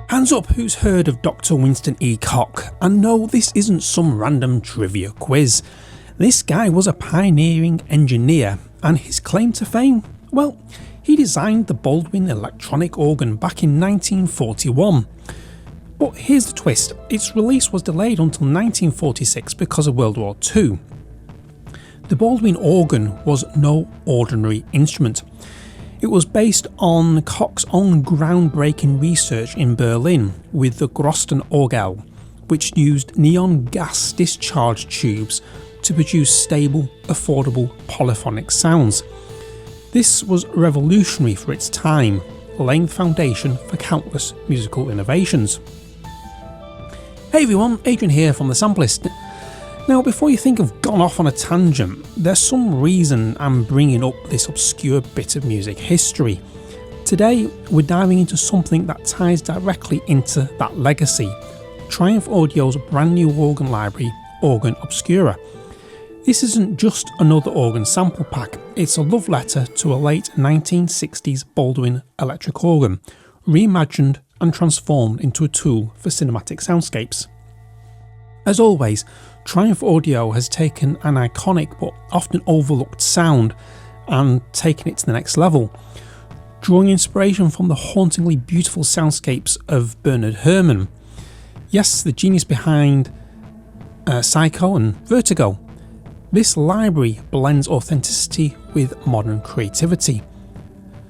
Hands up, who's heard of Dr. Winston E. Koch? And no, this isn't some random trivia quiz. This guy was a pioneering engineer, and his claim to fame? Well, he designed the Baldwin electronic organ back in 1941. But here's the twist, its release was delayed until 1946 because of World War II. The Baldwin organ was no ordinary instrument. It was based on Koch's own groundbreaking research in Berlin with the Grosten Orgel, which used neon gas discharge tubes to produce stable, affordable polyphonic sounds. This was revolutionary for its time, laying the foundation for countless musical innovations. Hey everyone, Adrian here from the Sampleist. Now, before you think I've gone off on a tangent, there's some reason I'm bringing up this obscure bit of music history. Today, we're diving into something that ties directly into that legacy, Triumph Audio's brand new organ library, Organ Obscura. This isn't just another organ sample pack, it's a love letter to a late 1960s Baldwin electric organ, reimagined and transformed into a tool for cinematic soundscapes. As always, Triumph Audio has taken an iconic but often overlooked sound and taken it to the next level, drawing inspiration from the hauntingly beautiful soundscapes of Bernard Herrmann. Yes, the genius behind Psycho and Vertigo. This library blends authenticity with modern creativity.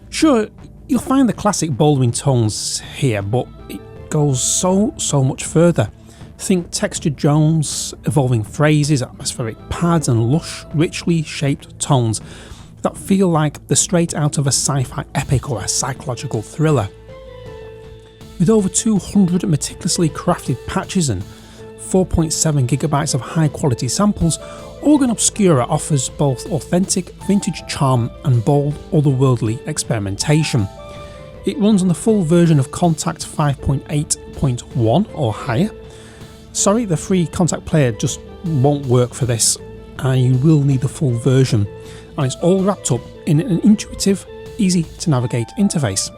Sure, you'll find the classic Baldwin tones here, but it goes so much further. Think textured drones, evolving phrases, atmospheric pads and lush, richly shaped tones that feel like they're straight out of a sci-fi epic or a psychological thriller. With over 200 meticulously crafted patches and 4.7 gigabytes of high quality samples, Organ Obscura offers both authentic vintage charm and bold otherworldly experimentation. It runs on the full version of Contact 5.8.1 or higher. Sorry, the free Contact player just won't work for this, you will need the full version, and it's all wrapped up in an intuitive, easy to navigate interface.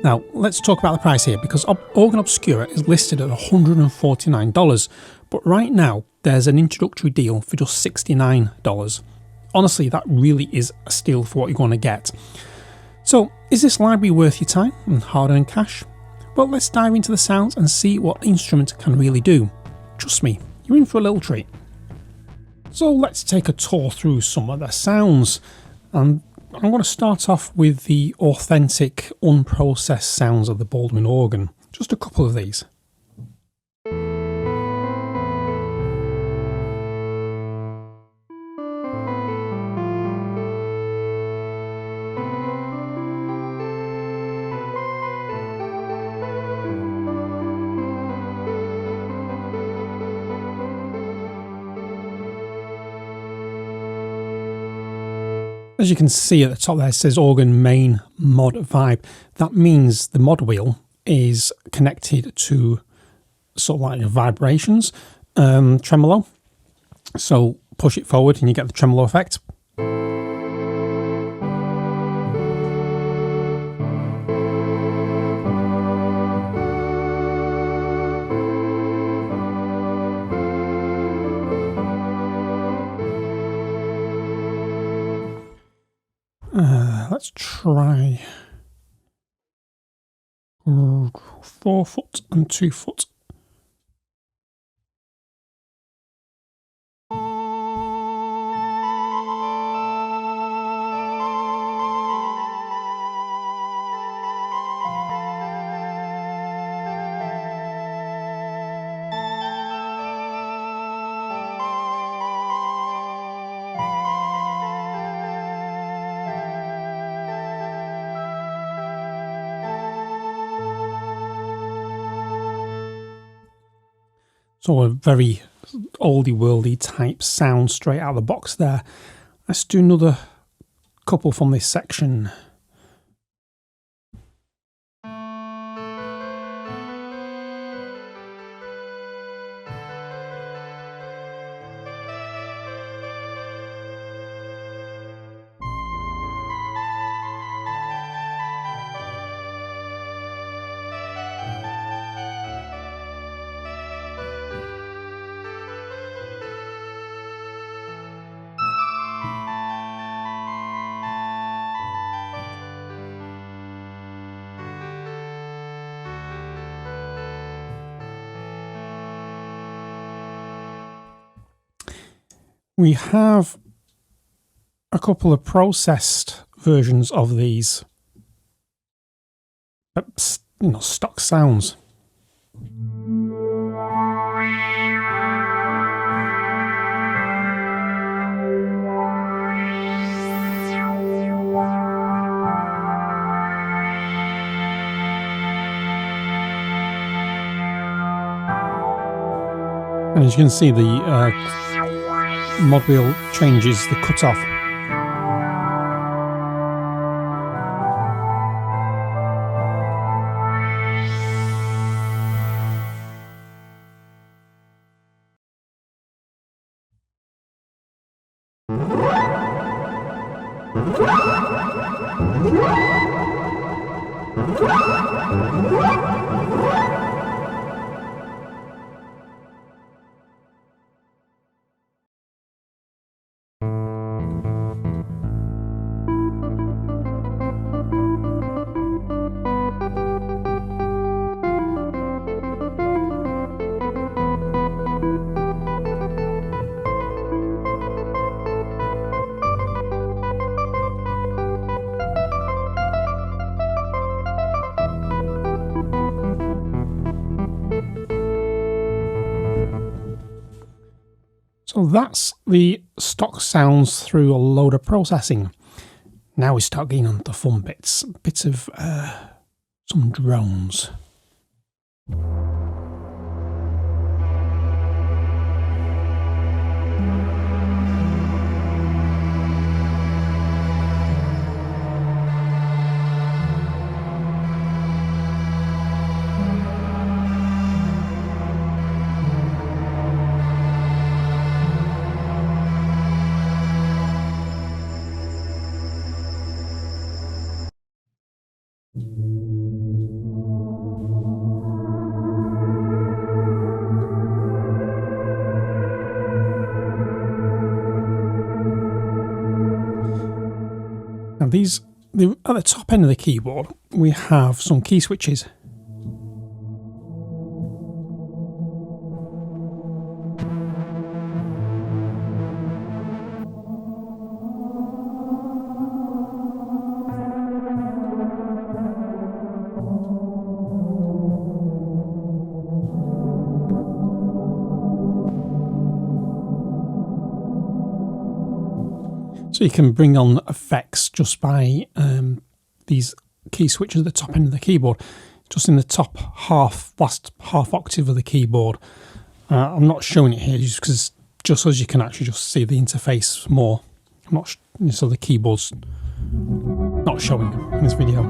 Now let's talk about the price here, because Organ Obscura is listed at $149, but right now there's an introductory deal for just $69. Honestly, that really is a steal for what you're going to get. So, is this library worth your time and hard-earned cash? Well, let's dive into the sounds and see what the instrument can really do. Trust me, you're in for a little treat. So let's take a tour through some of the sounds, and I'm going to start off with the authentic, unprocessed sounds of the Baldwin organ. Just a couple of these. As you can see at the top there, it says organ main mod vibe. That means the mod wheel is connected to sort of like vibrations, tremolo. So push it forward and you get the tremolo effect. Let's try 4 foot and 2 foot. So a very oldie worldy type sound straight out of the box there. Let's do another couple from this section. We have a couple of processed versions of these, but stock sounds. And as you can see, the mod wheel changes the cutoff. So that's the stock sounds through a load of processing. Now we start getting on the fun bits of some drones. Now at the top end of the keyboard, we have some key switches. So you can bring on effects just by these key switches at the top end of the keyboard, just in the top last half octave of the keyboard. I'm not showing it here just so you can actually just see the interface more. I'm not so the keyboard's not showing in this video.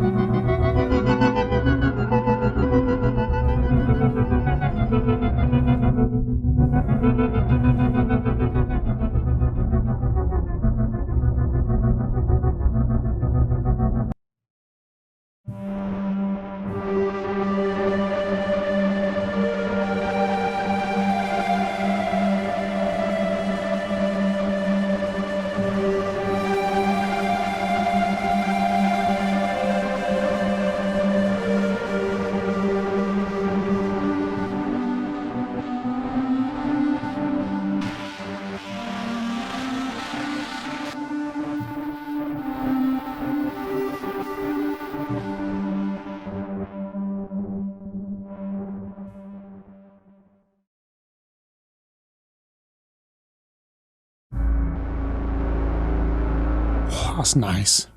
That's nice.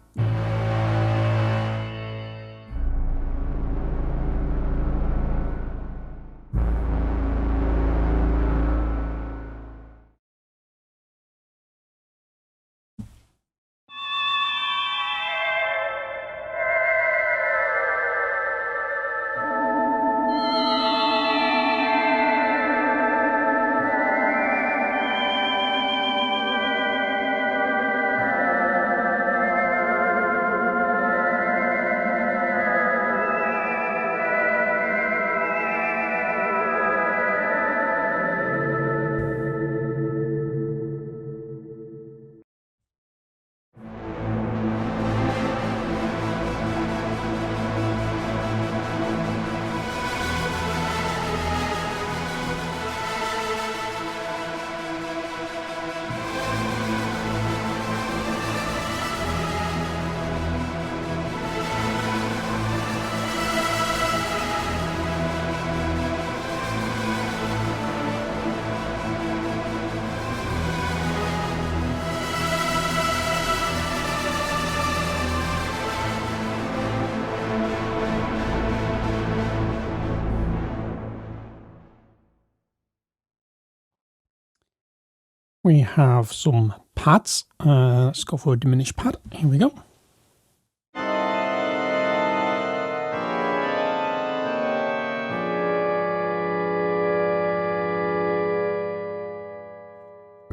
We have some pads. Let's go for a diminished pad. Here we go.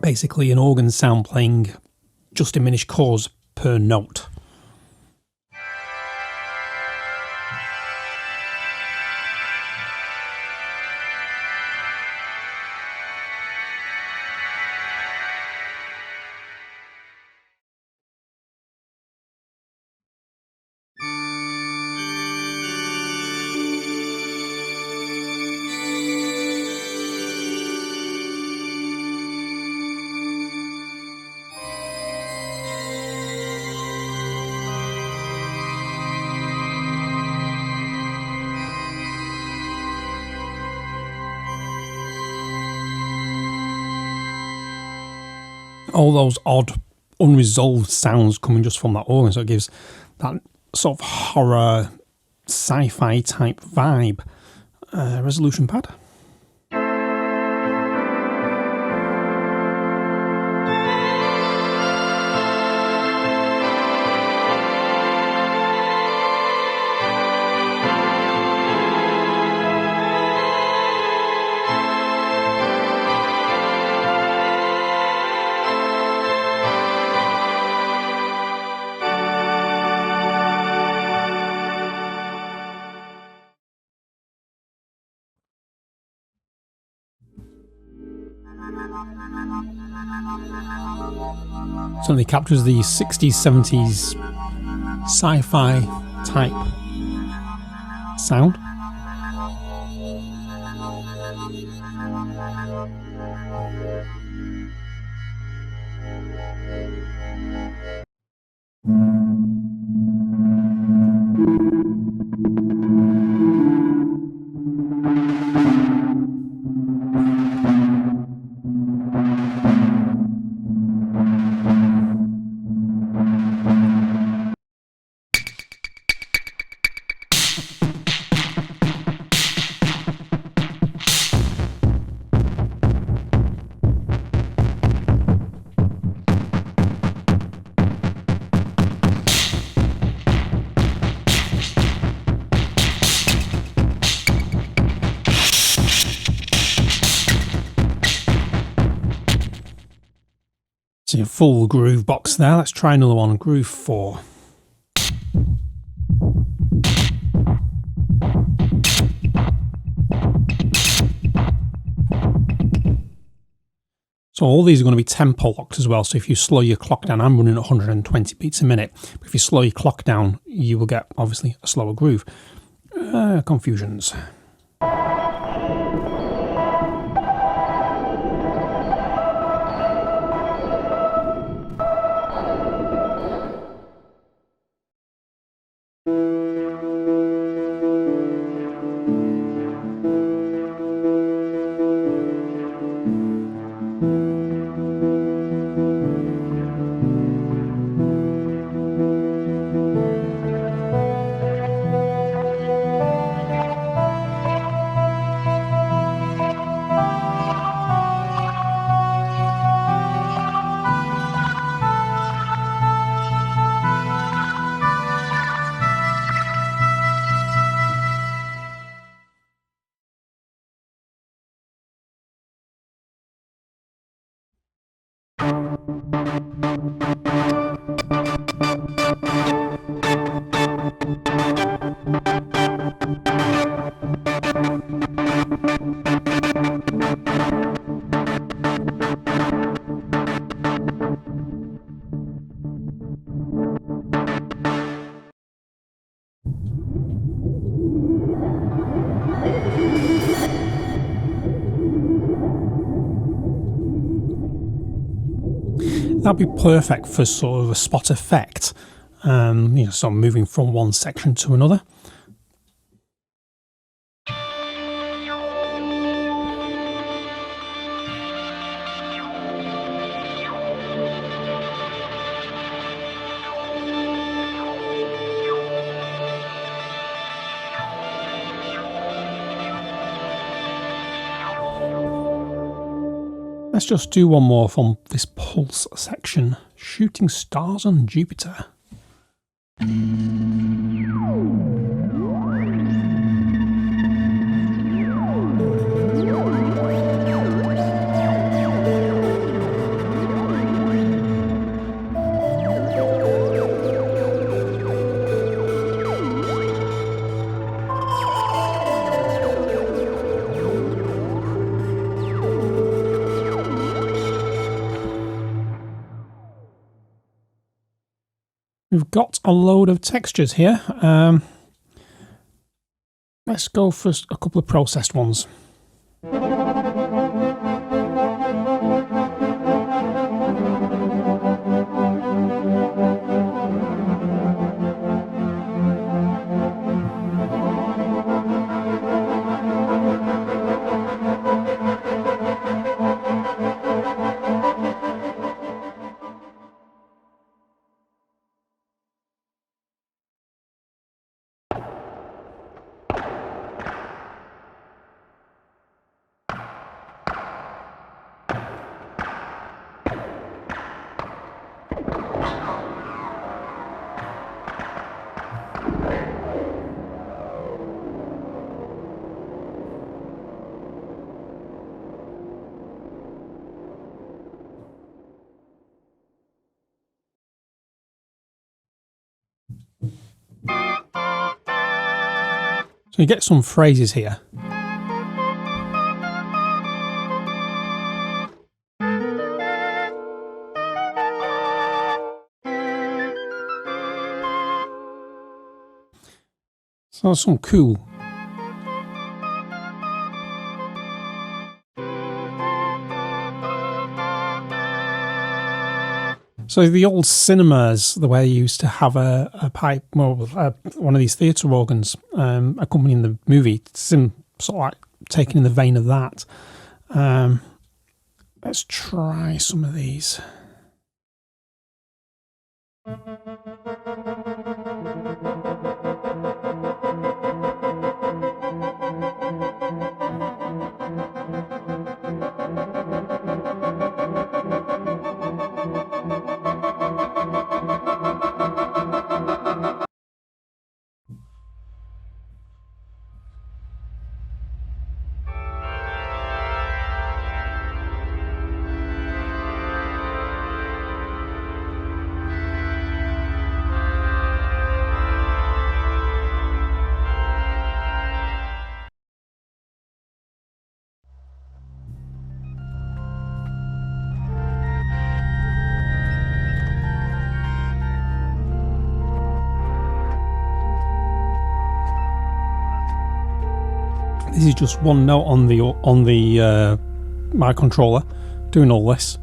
Basically an organ sound playing just diminished chords per note. All those odd, unresolved sounds coming just from that organ, so it gives that sort of horror, sci-fi type vibe. Resolution pad. Certainly captures the 60s, 70s sci-fi type sound. So full groove box there. Let's try another one, groove 4. So all these are going to be tempo locked as well. So if you slow your clock down, I'm running at 120 beats a minute. But if you slow your clock down, you will get obviously a slower groove. Confusions. That'd be perfect for sort of a spot effect, sort of moving from one section to another. Let's just do one more from this pulse section. Shooting stars on Jupiter. We've got a load of textures here. Let's go for a couple of processed ones. So you get some phrases here. So some cool. So the old cinemas, the way you used to have a pipe, well, one of these theatre organs accompanying the movie, sort of like taken in the vein of that. Let's try some of these. This is just one note on the my controller doing all this.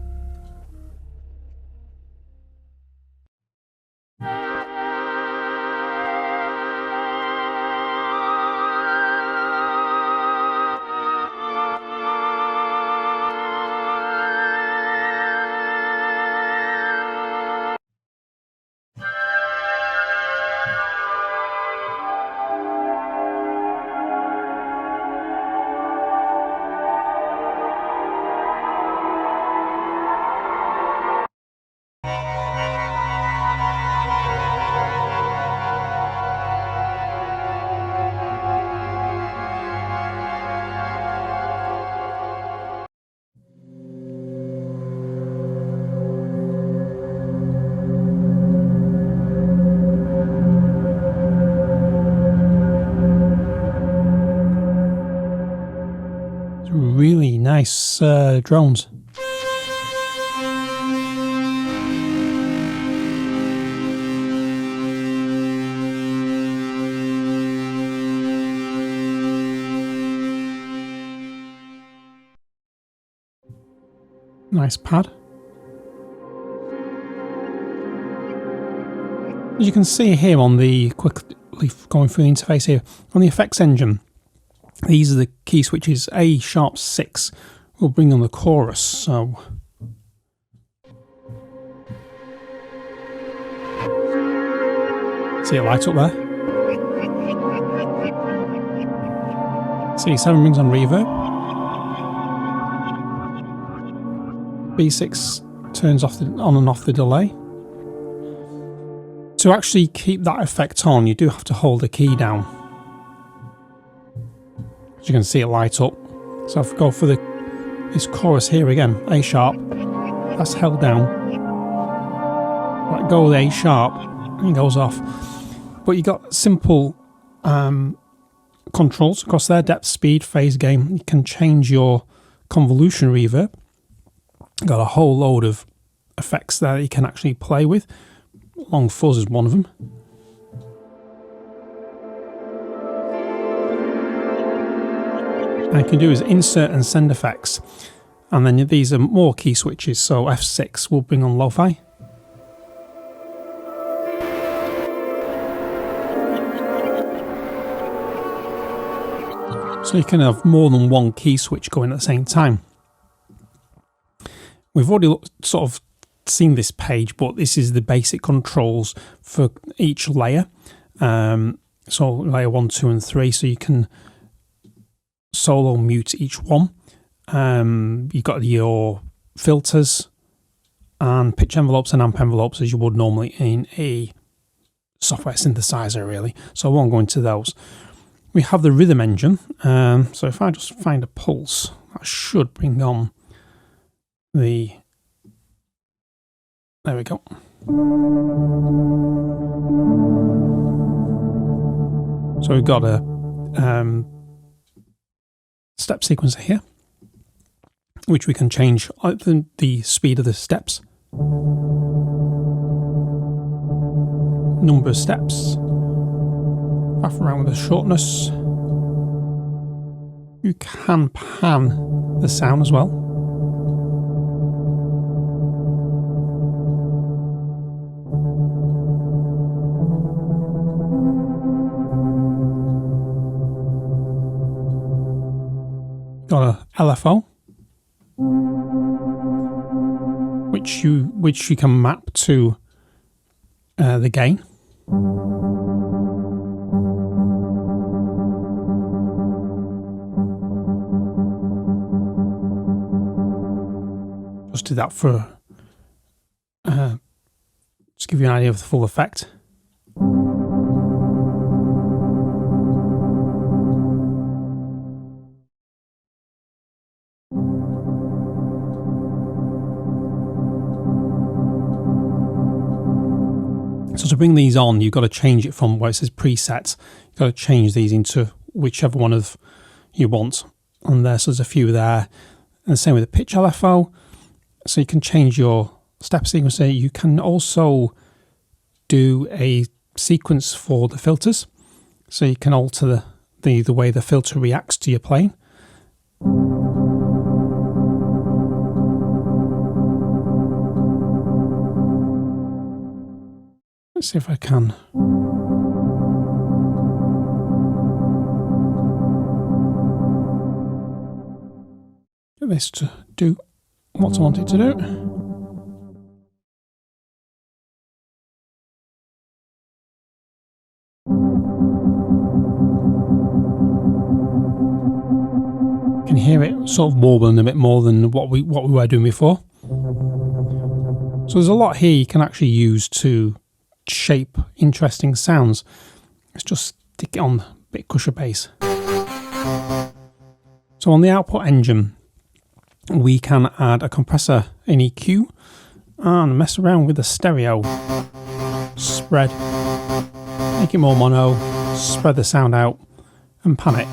Really nice drones. Nice pad. As you can see here on the quickly going through the interface here on the effects engine, these are the key switches. A#6 will bring on the chorus. So see it light up there. C7 brings on reverb. B6 turns off on and off the delay. To actually keep that effect on, you do have to hold the key down. As you can see it light up. So if I go for this chorus here again, A sharp, that's held down. Let go of the A sharp and it goes off. But you got simple controls across there: depth, speed, phase gain. You can change your convolution reverb. Got a whole load of effects there that you can actually play with. Long fuzz is one of them. And you can do is insert and send effects, and then these are more key switches. So F6 will bring on lo-fi. So you can have more than one key switch going at the same time. We've already sort of seen this page, but this is the basic controls for each layer. So layer 1, 2 and 3, so you can solo mute each one. You've got your filters and pitch envelopes and amp envelopes as you would normally in a software synthesizer, really. So I won't go into those. We have the rhythm engine. So if I just find a pulse, that should bring on the... There we go. So we've got a step sequencer here, which we can change the speed of the steps, number of steps, faff around with the shortness. You can pan the sound as well. Got a LFO, which you can map to the gain. Just do that for just give you an idea of the full effect. So to bring these on, you've got to change it from where it says presets. You've got to change these into whichever one of you want. And so there's a few there. And the same with the pitch LFO. So you can change your step sequencer. You can also do a sequence for the filters. So you can alter the way the filter reacts to your playing. Let's see if I can. Get this to do what I want it to do. You can hear it sort of warbling a bit more than what we were doing before. So there's a lot here you can actually use to shape interesting sounds. Let's just stick it on a bit cushier bass. So on the output engine, we can add a compressor in EQ and mess around with the stereo. Spread, make it more mono, spread the sound out and pan it.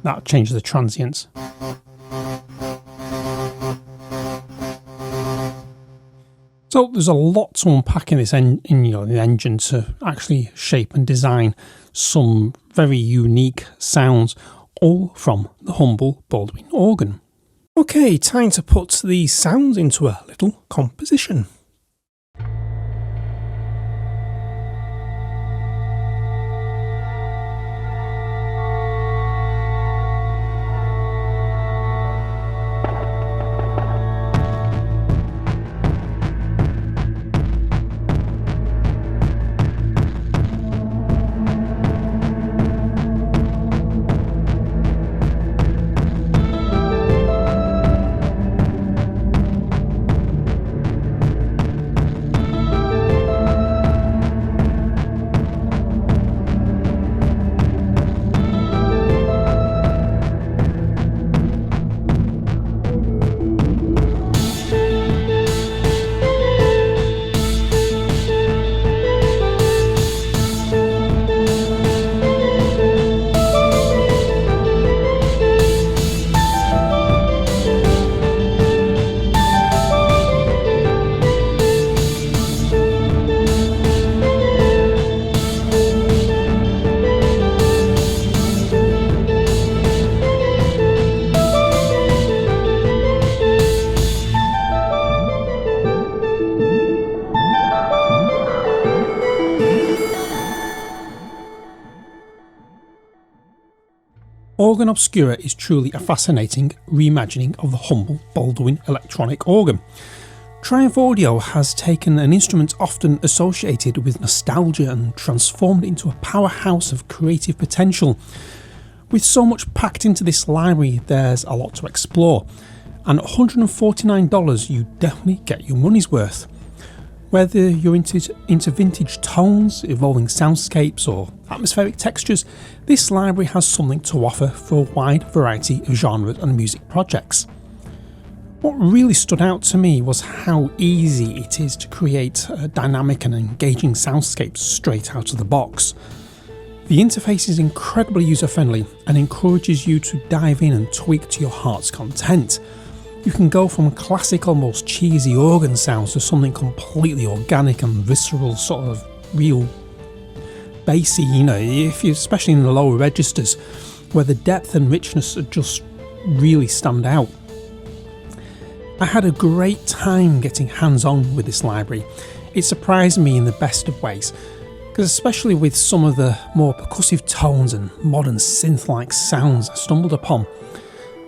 That changes the transients. So there's a lot to unpack in this the engine to actually shape and design some very unique sounds, all from the humble Baldwin organ. Okay, time to put these sounds into a little composition. Organ Obscura is truly a fascinating reimagining of the humble Baldwin electronic organ. Triumph Audio has taken an instrument often associated with nostalgia and transformed it into a powerhouse of creative potential. With so much packed into this library, there's a lot to explore, and at $149 you definitely get your money's worth. Whether you're into vintage tones, evolving soundscapes or atmospheric textures, this library has something to offer for a wide variety of genres and music projects. What really stood out to me was how easy it is to create dynamic and engaging soundscapes straight out of the box. The interface is incredibly user-friendly and encourages you to dive in and tweak to your heart's content. You can go from classic, almost cheesy organ sounds to something completely organic and visceral, sort of real bassy, if you, especially in the lower registers, where the depth and richness just really stand out. I had a great time getting hands-on with this library. It surprised me in the best of ways, because especially with some of the more percussive tones and modern synth-like sounds I stumbled upon,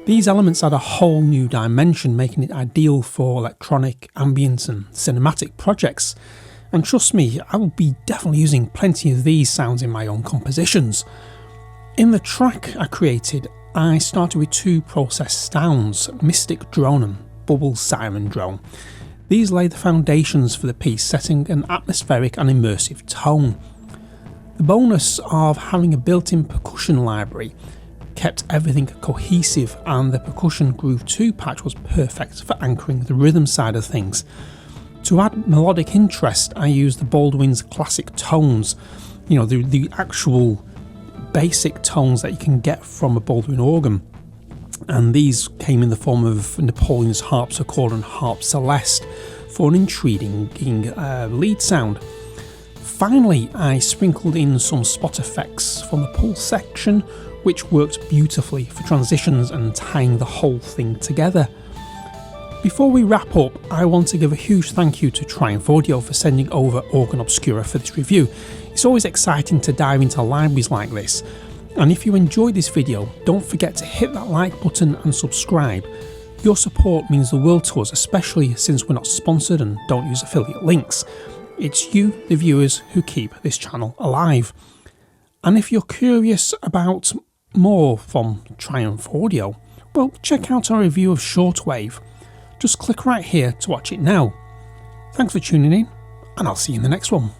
these elements add a whole new dimension, making it ideal for electronic, ambient and cinematic projects. And trust me, I will be definitely using plenty of these sounds in my own compositions. In the track I created, I started with two processed sounds, Mystic Drone and Bubble Siren Drone. These lay the foundations for the piece, setting an atmospheric and immersive tone. The bonus of having a built-in percussion library kept everything cohesive, and the percussion groove 2 patch was perfect for anchoring the rhythm side of things. To add melodic interest, I used the Baldwin's classic tones, the actual basic tones that you can get from a Baldwin organ, and these came in the form of Napoleon's harpsichord and harp celeste for an intriguing lead sound. Finally, I sprinkled in some spot effects from the pulse section, which worked beautifully for transitions and tying the whole thing together. Before we wrap up, I want to give a huge thank you to Triumph Audio for sending over Organ Obscura for this review. It's always exciting to dive into libraries like this, and if you enjoyed this video, don't forget to hit that like button and subscribe. Your support means the world to us, especially since we're not sponsored and don't use affiliate links. It's you, the viewers, who keep this channel alive. And if you're curious about more from Triumph Audio, well, check out our review of Shortwave. Just click right here to watch it now. Thanks for tuning in, and I'll see you in the next one.